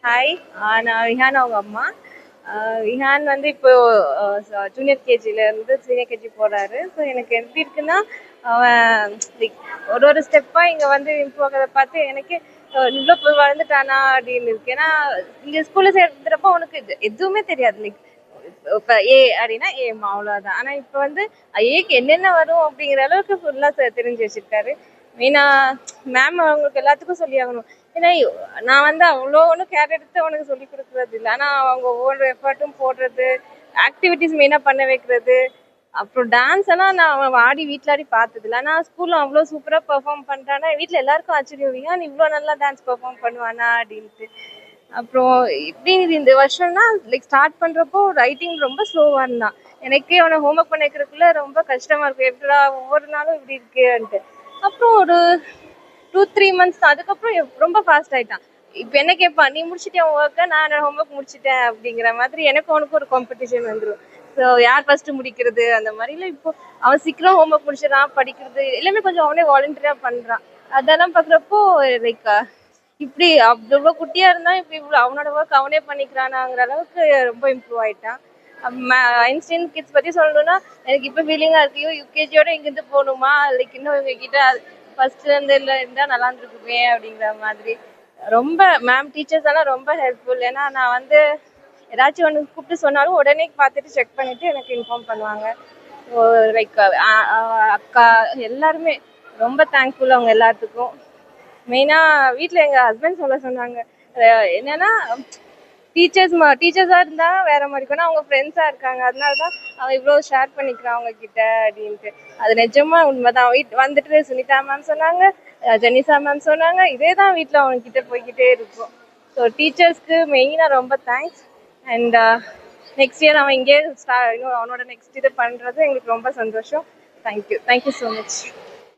Hi, நான் ரிஹான் அவங்க அம்மா. ரிஹான் வந்து இப்போ ஜூனியர் கேஜிலேருந்து சீனியர் கேஜி போகிறாரு. ஸோ எனக்கு எப்படி இருக்குன்னா, அவன் லைக் ஒரு ஒரு ஸ்டெப்பாக இங்கே வந்து இம்ப்ரூவ் ஆகிறத பார்த்து எனக்கே இவ்வளோ வளர்ந்துட்டானா அப்படின்னு இருக்கு. ஏன்னா இங்கே ஸ்கூலில் சேர்த்துறப்போ அவனுக்கு எதுவுமே தெரியாது. லைக் இப்போ ஏ அப்படின்னா ஏம்மா அவ்வளோதான். ஆனால் இப்போ வந்து ஏக்கு என்னென்ன வரும் அப்படிங்கிற அளவுக்கு ஃபுல்லாக தெரிஞ்சு வச்சிருக்காரு. மெயினாக மேம் அவங்களுக்கு எல்லாத்துக்கும் சொல்லி ஆகணும். ஏன்னா நான் வந்து அவ்வளோ ஒன்றும் கேர் எடுத்து அவனுக்கு சொல்லி கொடுக்குறது இல்லை. ஆனால் அவங்க ஒவ்வொரு எஃபர்ட்டும் போடுறது, ஆக்டிவிட்டிஸ் மெயினாக பண்ண வைக்கிறது, அப்புறம் டான்ஸ் எல்லாம் நான் அவன் ஆடி வீட்டில் ஆடி பார்த்ததில்ல. ஆனால் ஸ்கூலில் அவ்வளோ சூப்பராக பெர்ஃபார்ம் பண்ணுறான்னா வீட்டில் எல்லாருக்கும் ஆச்சரியம், நீ இவ்வளோ நல்லா டான்ஸ் பெர்ஃபார்ம் பண்ணுவானா அப்படின்ட்டு. அப்புறம் இப்படி இந்த வருஷம்னா லைக் ஸ்டார்ட் பண்ணுறப்போ ரைட்டிங் ரொம்ப ஸ்லோவாக இருந்தான். எனக்கே அவனை ஹோம்ஒர்க் பண்ண வைக்கிறதுக்குள்ள ரொம்ப கஷ்டமாக இருக்கும். எப்படா ஒவ்வொரு நாளும் இப்படி இருக்குன்ட்டு. அப்புறம் ஒரு 2-3 மந்த்ஸ் தான். அதுக்கப்புறம் ரொம்ப ஃபாஸ்ட் ஆயிட்டான். இப்போ என்ன கேட்பான், நீ முடிச்சிட்டேன் உன் ஒர்க்கை, நான் ஹோம்ஒர்க் முடிச்சிட்டேன் அப்படிங்கிற மாதிரி எனக்கு அவனுக்கு ஒரு காம்படிஷன் வந்துடும். ஸோ யார் ஃபர்ஸ்ட் முடிக்கிறது அந்த மாதிரிலாம். இப்போ அவன் சீக்கிரம் ஹோம்ஒர்க் முடிச்சிடறான், படிக்கிறது எல்லாமே கொஞ்சம் அவனே வாலண்டியரா பண்றான். அதெல்லாம் பார்க்குறப்போ லைக் இப்படி அவ்வளோ குட்டியா இருந்தா இப்படி இவ்வளோ அவனோட ஒர்க் அவனே பண்ணிக்கிறானாங்கிற அளவுக்கு ரொம்ப இம்ப்ரூவ் ஆயிட்டான். ஐன்ஸ்டைன் கிட்ஸ் பத்தி சொல்லணும்னா எனக்கு இப்போ ஃபீலிங்கா இருக்கு, யூகேஜியோட இங்கிருந்து போகணுமா, லைக் இன்னும் இவங்க கிட்ட ஃபர்ஸ்ட்ல இருந்து இருந்தா நல்லா இருந்திருக்குமே அப்படிங்கிற மாதிரி. ரொம்ப மேம் டீச்சர்ஸ் எல்லாம் ரொம்ப ஹெல்ப்ஃபுல். ஏன்னா நான் வந்து ஏதாச்சும் ஒன்று கூப்பிட்டு சொன்னாலும் உடனே பார்த்துட்டு செக் பண்ணிட்டு எனக்கு இன்ஃபார்ம் பண்ணுவாங்க. லைக் அக்கா எல்லாருமே ரொம்ப தேங்க்ஃபுல் அவங்க எல்லாத்துக்கும். மெயினாக வீட்டில் எங்கள் ஹஸ்பண்ட் சொல்ல சொன்னாங்க, என்னன்னா டீச்சர்ஸாக இருந்தால் வேற மாதிரி இருக்கும், அவங்க ஃப்ரெண்ட்ஸாக இருக்காங்க, அதனால தான் அவன் இவ்வளோ ஷேர் பண்ணிக்கிறான் அவங்க கிட்ட அப்படின்ட்டு. அது நிஜமா உண்மைதான். வந்துட்டு சுனிதா மேம் சொன்னாங்க, ஜெனிசா மேம் சொன்னாங்க, இதே தான் வீட்டில் அவங்கக்கிட்ட போய்கிட்டே இருக்கும். ஸோ டீச்சர்ஸ்க்கு மெயினாக ரொம்ப தேங்க்ஸ். அண்ட் நெக்ஸ்ட் இயர் அவன் இங்கே இன்னும் அவனோட நெக்ஸ்ட் இது பண்ணுறது எங்களுக்கு ரொம்ப சந்தோஷம். Thank you so much.